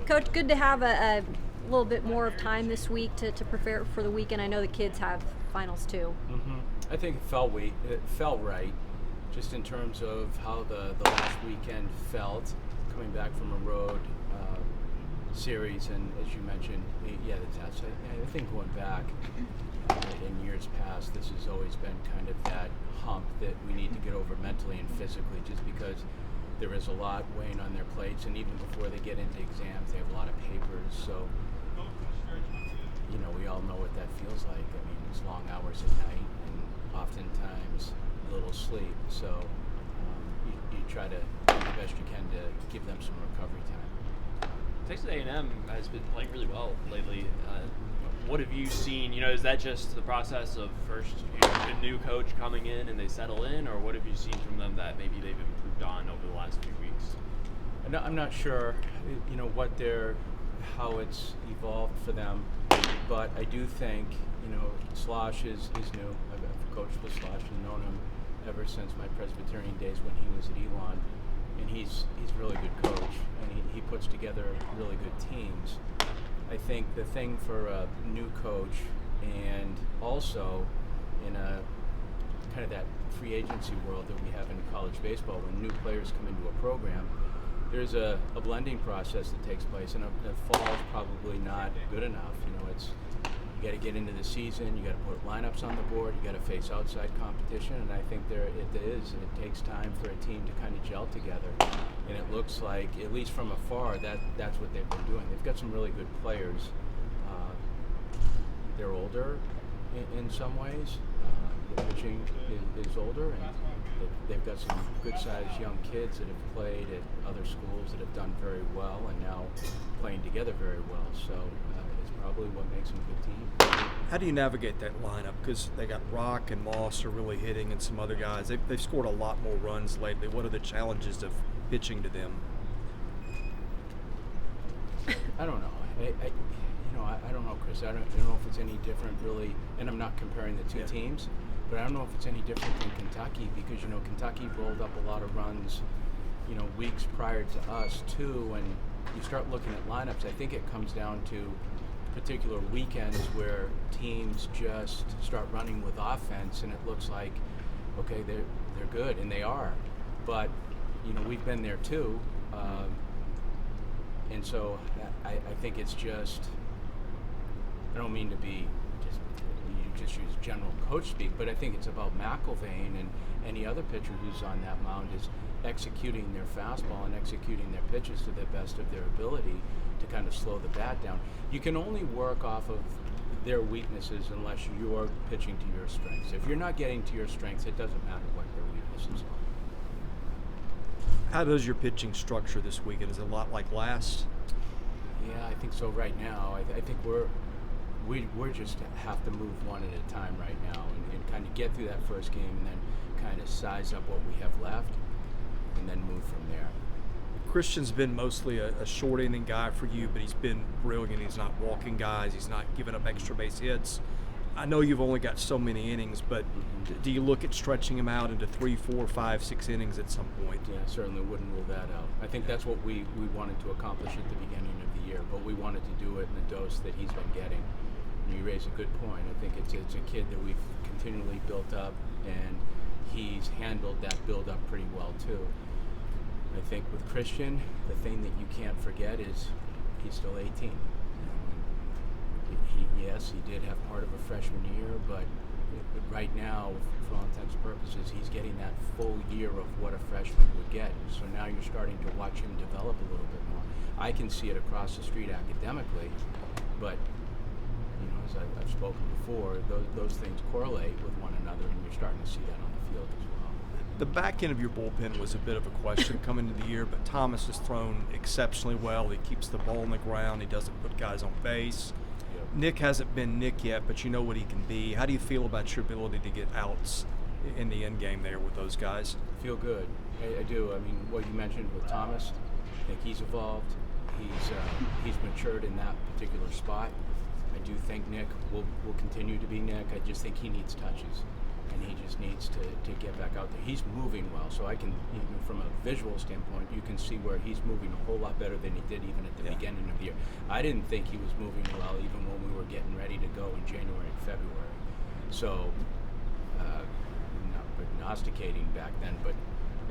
Coach, good to have a little bit more of time this week to prepare for the weekend. I know the kids have finals too. Mm-hmm. I think it felt right, just in terms of how the last weekend felt, coming back from a road series, and as you mentioned, the test. I think going back in years past, this has always been kind of that hump that we need to get over mentally and physically, just because there is a lot weighing on their plates, and even before they get into exams, they have a lot of papers. So, we all know what that feels like. I mean, it's long hours at night, and oftentimes little sleep. So, you try to do the best you can to give them some recovery time. Texas A&M has been playing really well lately. What have you seen? Is that just the process of first a new coach coming in and they settle in, or what have you seen from them that maybe they've improved on over the last few weeks? I'm not sure, how it's evolved for them, but I do think, Slosh is new. I've coached with Slosh and known him ever since my Presbyterian days when he was at Elon, and he's a really good coach, and he puts together really good teams. I think the thing for a new coach, and also in a kind of that free agency world that we have in college baseball, when new players come into a program, there's a blending process that takes place, and the fall is probably not good enough. You got to get into the season, you got to put lineups on the board, you got to face outside competition, and I think it takes time for a team to kind of gel together. And it looks like, at least from afar, that's what they've been doing. They've got some really good players. They're older in some ways. The pitching is older, and they've got some good-sized young kids that have played at other schools that have done very well and now playing together very well. So it's probably what makes them a good team. How do you navigate that lineup? Because they got Rock and Moss are really hitting, and some other guys. They've scored a lot more runs lately. What are the challenges of pitching to them? I don't know. I don't know, Chris. I don't know if it's any different, really. And I'm not comparing the two teams, but I don't know if it's any different than Kentucky, because Kentucky rolled up a lot of runs, weeks prior to us too. And you start looking at lineups, I think it comes down to particular weekends where teams just start running with offense, and it looks like, okay, they're good, and they are. But we've been there too, and so I think it's just. I don't mean to be just use general coach speak, but I think it's about McIlvain and any other pitcher who's on that mound is executing their fastball and executing their pitches to the best of their ability to kind of slow the bat down. You can only work off of their weaknesses unless you're pitching to your strengths. If you're not getting to your strengths, it doesn't matter what their weaknesses are. How does your pitching structure this weekend? Is it a lot like last? Yeah, I think so right now. I think we're just have to move one at a time right now and kind of get through that first game, and then kind of size up what we have left and then move from there. Christian's been mostly a short inning guy for you, but he's been brilliant. He's not walking guys. He's not giving up extra base hits. I know you've only got so many innings, but do you look at stretching him out into 3, 4, 5, 6 innings at some point? Yeah, certainly wouldn't rule that out. I think that's what we wanted to accomplish at the beginning of the year, but we wanted to do it in the dose that he's been getting. And you raise a good point. I think it's a kid that we've continually built up, and he's handled that build-up pretty well too. I think with Christian, the thing that you can't forget is he's still 18. Yes, he did have part of a freshman year, but right now, for all intents and purposes, he's getting that full year of what a freshman would get. So now you're starting to watch him develop a little bit more. I can see it across the street academically, but as I've spoken before, those things correlate with one another, and you're starting to see that on the field as well. The back end of your bullpen was a bit of a question coming into the year, but Thomas has thrown exceptionally well. He keeps the ball on the ground. He doesn't put guys on base. Yep. Nick hasn't been Nick yet, but you know what he can be. How do you feel about your ability to get outs in the end game there with those guys? I feel good. I do. I mean, what you mentioned with Thomas, I think he's evolved. He's matured in that particular spot. I do think Nick will continue to be Nick. I just think he needs touches. and he just needs to get back out there. He's moving well, so I can, from a visual standpoint, you can see where he's moving a whole lot better than he did even at the beginning of the year. I didn't think he was moving well even when we were getting ready to go in January and February. So, not prognosticating back then, but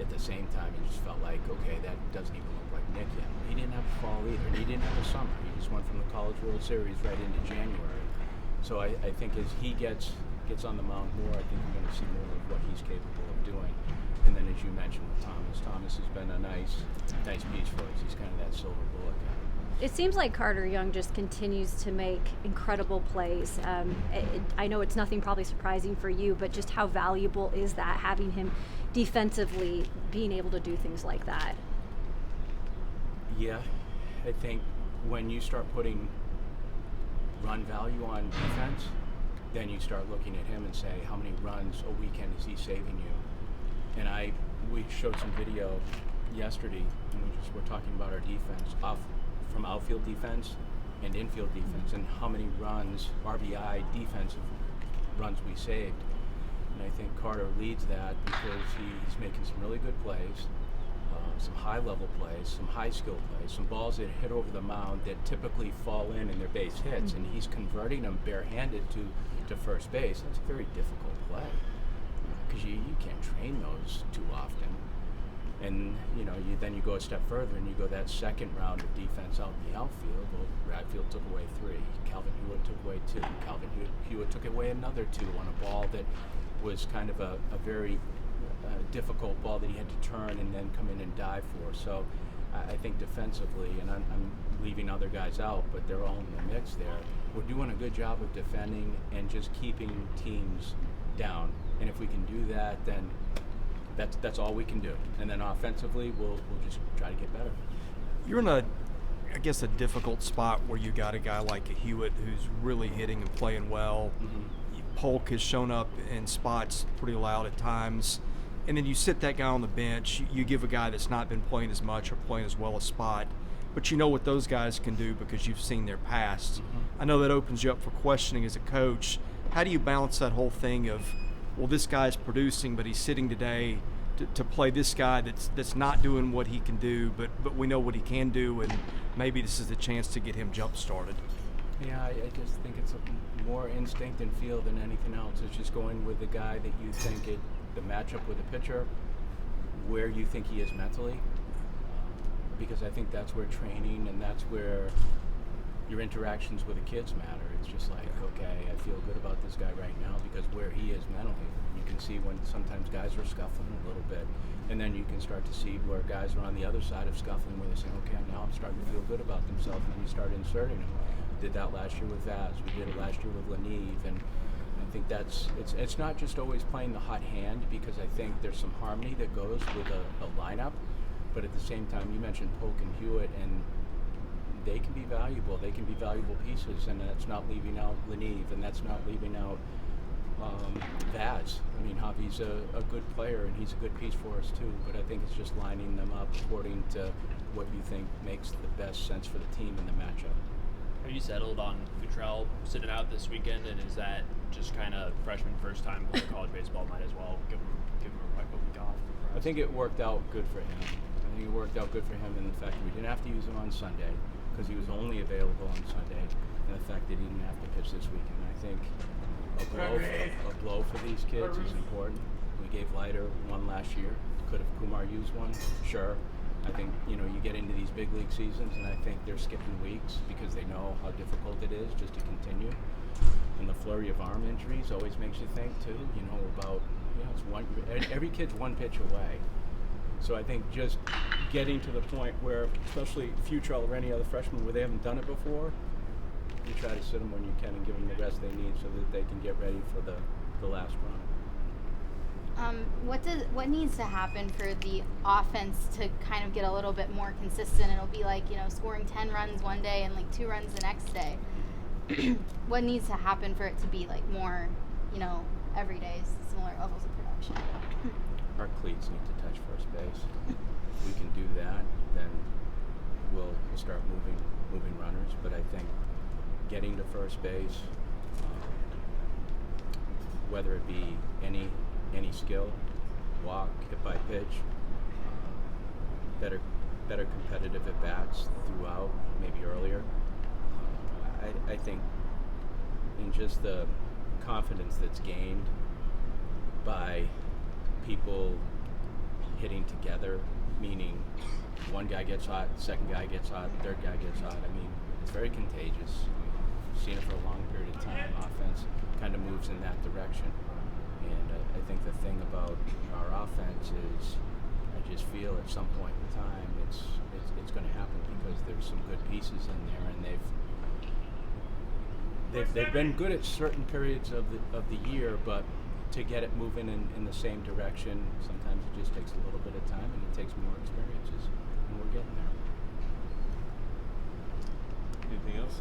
at the same time, you just felt like, okay, that doesn't even look like Nick yet. He didn't have a fall either, and he didn't have a summer. He just went from the College World Series right into January. So I think as he gets on the mound more, I think we're going to see more of what he's capable of doing. And then, as you mentioned with Thomas has been a nice piece for us. He's kind of that silver bullet guy. It seems like Carter Young just continues to make incredible plays. I know it's nothing probably surprising for you, but just how valuable is that, having him defensively being able to do things like that? Yeah, I think when you start putting run value on defense, then you start looking at him and say, how many runs a weekend is he saving you? And we showed some video yesterday, and we're talking about our defense, from outfield defense and infield defense, and how many runs, RBI defensive runs we saved. And I think Carter leads that because he's making some really good plays, some high-level plays, some high-skill plays, some balls that hit over the mound that typically fall in and they're base hits, and he's converting them barehanded to first base. That's a very difficult play because you can't train those too often. And then you go a step further and you go that second round of defense out in the outfield. Well, Bradfield took away 3. Calvin Hewitt took away 2. Calvin Hewitt took away another 2 on a ball that was kind of a very difficult ball that he had to turn and then come in and dive for. So I think defensively, and I'm leaving other guys out, but they're all in the mix there. We're doing a good job of defending and just keeping teams down. And if we can do that, then that's all we can do. And then offensively, we'll just try to get better. You're in a difficult spot where you got a guy like a Hewitt who's really hitting and playing well. Mm-hmm. Polk has shown up in spots pretty loud at times. And then you sit that guy on the bench, you give a guy that's not been playing as much or playing as well a spot, but you know what those guys can do because you've seen their past. Mm-hmm. I know that opens you up for questioning as a coach. How do you balance that whole thing of, well, this guy's producing, but he's sitting today to play this guy that's not doing what he can do, but we know what he can do, and maybe this is the chance to get him jump-started? Yeah, I just think it's more instinct and feel than anything else. It's just going with the guy that you think the matchup with the pitcher, where you think he is mentally, because I think that's where training and that's where your interactions with the kids matter. It's just like, okay, I feel good about this guy right now because where he is mentally. You can see when sometimes guys are scuffling a little bit, and then you can start to see where guys are on the other side of scuffling where they're saying, okay, now I'm starting to feel good about themselves, and you start inserting them. Did that last year with Vaz. We did it last year with Lanive, and I think it's not just always playing the hot hand, because I think there's some harmony that goes with a lineup, but at the same time, you mentioned Polk and Hewitt, and they can be valuable. They can be valuable pieces, and that's not leaving out Lanive, and that's not leaving out Vaz. I mean, Javi's a good player, and he's a good piece for us too, but I think it's just lining them up according to what you think makes the best sense for the team in the matchup. Are you settled on Futrell sitting out this weekend, and is that just kind of freshman first time playing college baseball, might as well give him a week off? I think it worked out good for him. I think it worked out good for him in the fact that we didn't have to use him on Sunday because he was only available on Sunday, and the fact that he didn't have to pitch this weekend. I think a blow for these kids is important. We gave Leiter one last year. Could have Kumar used one? Sure. I think, you get into these big league seasons, and I think they're skipping weeks because they know how difficult it is just to continue. And the flurry of arm injuries always makes you think, too, it's every kid's one pitch away. So I think just getting to the point where, especially Futrell or any other freshman, where they haven't done it before, you try to sit them when you can and give them the rest they need so that they can get ready for the last run. What needs to happen for the offense to kind of get a little bit more consistent? It'll be like, scoring 10 runs one day and like 2 runs the next day. What needs to happen for it to be like more, every day, similar levels of production? Our cleats need to touch first base. If we can do that, then we'll start moving runners. But I think getting to first base, whether it be any skill, walk, hit by pitch, better competitive at bats throughout, maybe earlier. I think in just the confidence that's gained by people hitting together, meaning one guy gets hot, second guy gets hot, third guy gets hot. I mean, it's very contagious. I've seen it for a long period of time. Offense kind of moves in that direction. And I think the thing about our offense is I just feel at some point in time it's going to happen because there's some good pieces in there, and they've been good at certain periods of the year, but to get it moving in the same direction, sometimes it just takes a little bit of time, and it takes more experiences, and we're getting there. Anything else?